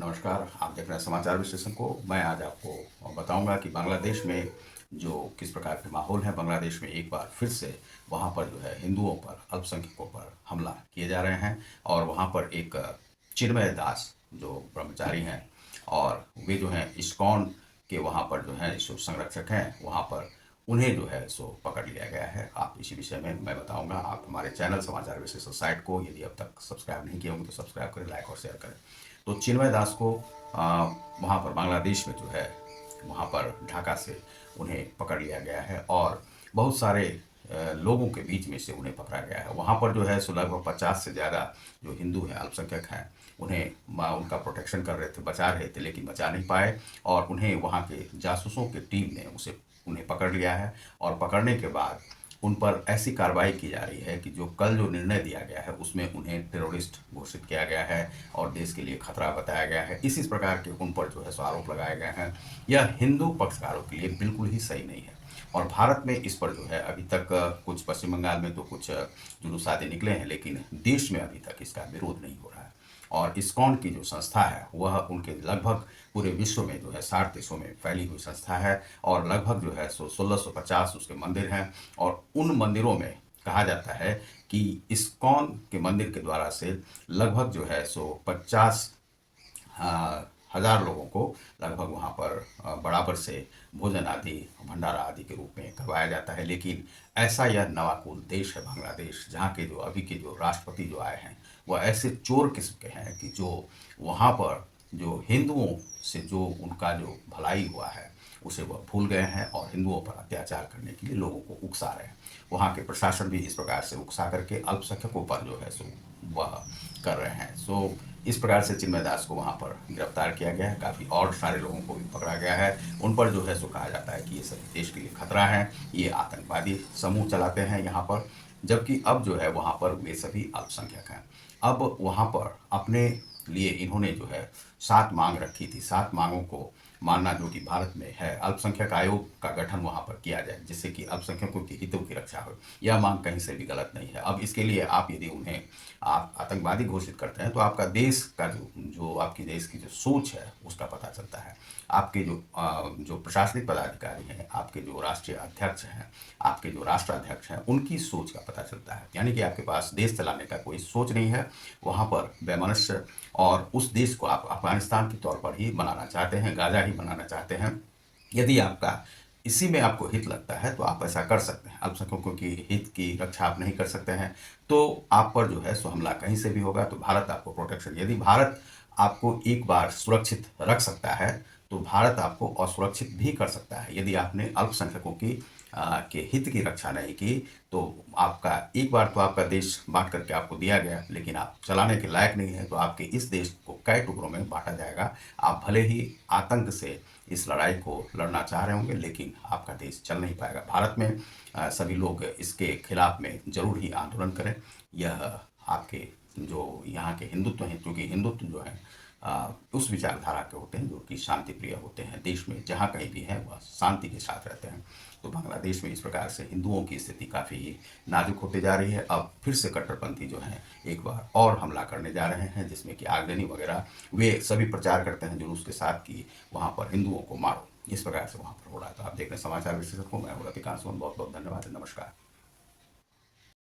नमस्कार, आप देख रहे हैं समाचार विश्लेषण को। मैं आज आपको बताऊंगा कि बांग्लादेश में जो किस प्रकार के माहौल है। बांग्लादेश में एक बार फिर से वहां पर जो है हिंदुओं पर, अल्पसंख्यकों पर हमला किए जा रहे हैं और वहां पर एक चिन्मय दास जो ब्रह्मचारी हैं और वे जो हैं इस्कॉन के वहां पर जो है जो संरक्षक हैं वहां पर उन्हें जो है सो पकड़ लिया गया है। आप इसी विषय में मैं बताऊंगा। आप हमारे चैनल समाचार विश्लेषण साइट को यदि अब तक सब्सक्राइब नहीं किए होंगे तो सब्सक्राइब करें, लाइक और शेयर करें। तो चिन्मय दास को वहाँ पर बांग्लादेश में जो है वहाँ पर ढाका से उन्हें पकड़ लिया गया है और बहुत सारे लोगों के बीच में से उन्हें पकड़ा गया है। वहाँ पर जो है सो लगभग 50 से ज़्यादा जो हिंदू हैं, अल्पसंख्यक हैं, उन्हें उनका प्रोटेक्शन कर रहे थे, बचा रहे थे, लेकिन बचा नहीं पाए और उन्हें वहाँ के जासूसों की टीम ने उन्हें पकड़ लिया है। और पकड़ने के बाद उन पर ऐसी कार्रवाई की जा रही है कि जो कल जो निर्णय दिया गया है उसमें उन्हें टेररिस्ट घोषित किया गया है और देश के लिए खतरा बताया गया है। इसी प्रकार के उन पर जो है सो आरोप लगाए गए हैं। यह हिंदू पक्षकारों के लिए बिल्कुल ही सही नहीं है और भारत में इस पर जो है अभी तक कुछ, पश्चिम बंगाल में तो कुछ जुलूस आदि निकले हैं, लेकिन देश में अभी तक इसका विरोध नहीं हो रहा है। और इस्कॉन की जो संस्था है वह उनके लगभग पूरे विश्व में जो है 60 देशों में फैली हुई संस्था है और लगभग जो है 1650 उसके मंदिर हैं और उन मंदिरों में कहा जाता है कि इस्कॉन के मंदिर के द्वारा से लगभग जो है 50 हजार लोगों को लगभग वहाँ पर बराबर से भोजन आदि, भंडारा आदि के रूप में करवाया जाता है। लेकिन ऐसा यह नवाकुल देश है बांग्लादेश, जहाँ के जो अभी के जो राष्ट्रपति जो आए हैं वह ऐसे चोर किस्म के हैं कि जो वहाँ पर जो हिंदुओं से जो उनका जो भलाई हुआ है उसे वह भूल गए हैं और हिंदुओं पर अत्याचार करने के लिए लोगों को उकसा रहे हैं। वहाँ के प्रशासन भी इस प्रकार से उकसा करके अल्पसंख्यकों पर जो है सो वह कर रहे हैं। इस प्रकार से चिन्मय दास को वहाँ पर गिरफ्तार किया गया है। काफ़ी और सारे लोगों को भी पकड़ा गया है। उन पर जो है सो कहा जाता है कि ये सभी देश के लिए खतरा है, ये आतंकवादी समूह चलाते हैं यहाँ पर। जबकि अब जो है वहाँ पर वे सभी अल्पसंख्यक हैं। अब वहाँ पर अपने लिए इन्होंने जो है 7 मांग रखी थी। 7 मांगों को मानना जो कि भारत में है, अल्पसंख्यक आयोग का गठन वहाँ पर किया जाए जिससे कि अल्पसंख्यकों के हितों की रक्षा हो, यह मांग कहीं से भी गलत नहीं है। अब इसके लिए आप यदि उन्हें आप आतंकवादी घोषित करते हैं तो आपका देश का जो आपकी देश की जो सोच है उसका पता चलता है। आपके जो प्रशासनिक पदाधिकारी हैं, आपके जो राष्ट्रीय अध्यक्ष हैं, आपके जो राष्ट्राध्यक्ष हैं, उनकी सोच का पता चलता है। यानी कि आपके पास देश चलाने का कोई सोच नहीं है। वहाँ पर वैमनस्य और उस देश को आप अफगानिस्तान के तौर पर ही बनाना चाहते हैं, गाजा ही बनाना चाहते हैं। यदि आपका इसी में आपको हित लगता है तो आप ऐसा कर सकते हैं। अल्पसंख्यकों की हित की रक्षा आप नहीं कर सकते हैं तो आप पर जो है सो हमला कहीं से भी होगा। तो भारत आपको प्रोटेक्शन, यदि भारत आपको एक बार सुरक्षित रख सकता है तो भारत आपको असुरक्षित भी कर सकता है। यदि आपने अल्पसंख्यकों की के हित की रक्षा नहीं की तो आपका एक बार तो आपका देश बांट करके आपको दिया गया, लेकिन आप चलाने के लायक नहीं है तो आपके इस देश को कई टुकड़ों में बांटा जाएगा। आप भले ही आतंक से इस लड़ाई को लड़ना चाह रहे होंगे लेकिन आपका देश चल नहीं पाएगा। भारत में सभी लोग इसके खिलाफ में जरूर ही आंदोलन करें। यह आपके जो यहाँ के हिंदुत्व हैं, क्योंकि हिंदुत्व जो है उस विचारधारा के होते हैं जो कि शांति प्रिय होते हैं, देश में जहाँ कहीं भी हैं वह शांति के साथ रहते हैं। तो बांग्लादेश में इस प्रकार से हिंदुओं की स्थिति काफ़ी नाजुक होते जा रही है। अब फिर से कट्टरपंथी जो हैं एक बार और हमला करने जा रहे हैं जिसमें कि आगजनी वगैरह वे सभी प्रचार करते हैं जुलूस के साथ कि वहाँ पर हिंदुओं को मारो। इस प्रकार से वहाँ पर हो रहा है। तो आप देख रहे हैं समाचार विश्लेषक को, मैं हूँ रतिकांत सोन। बहुत बहुत धन्यवाद, नमस्कार।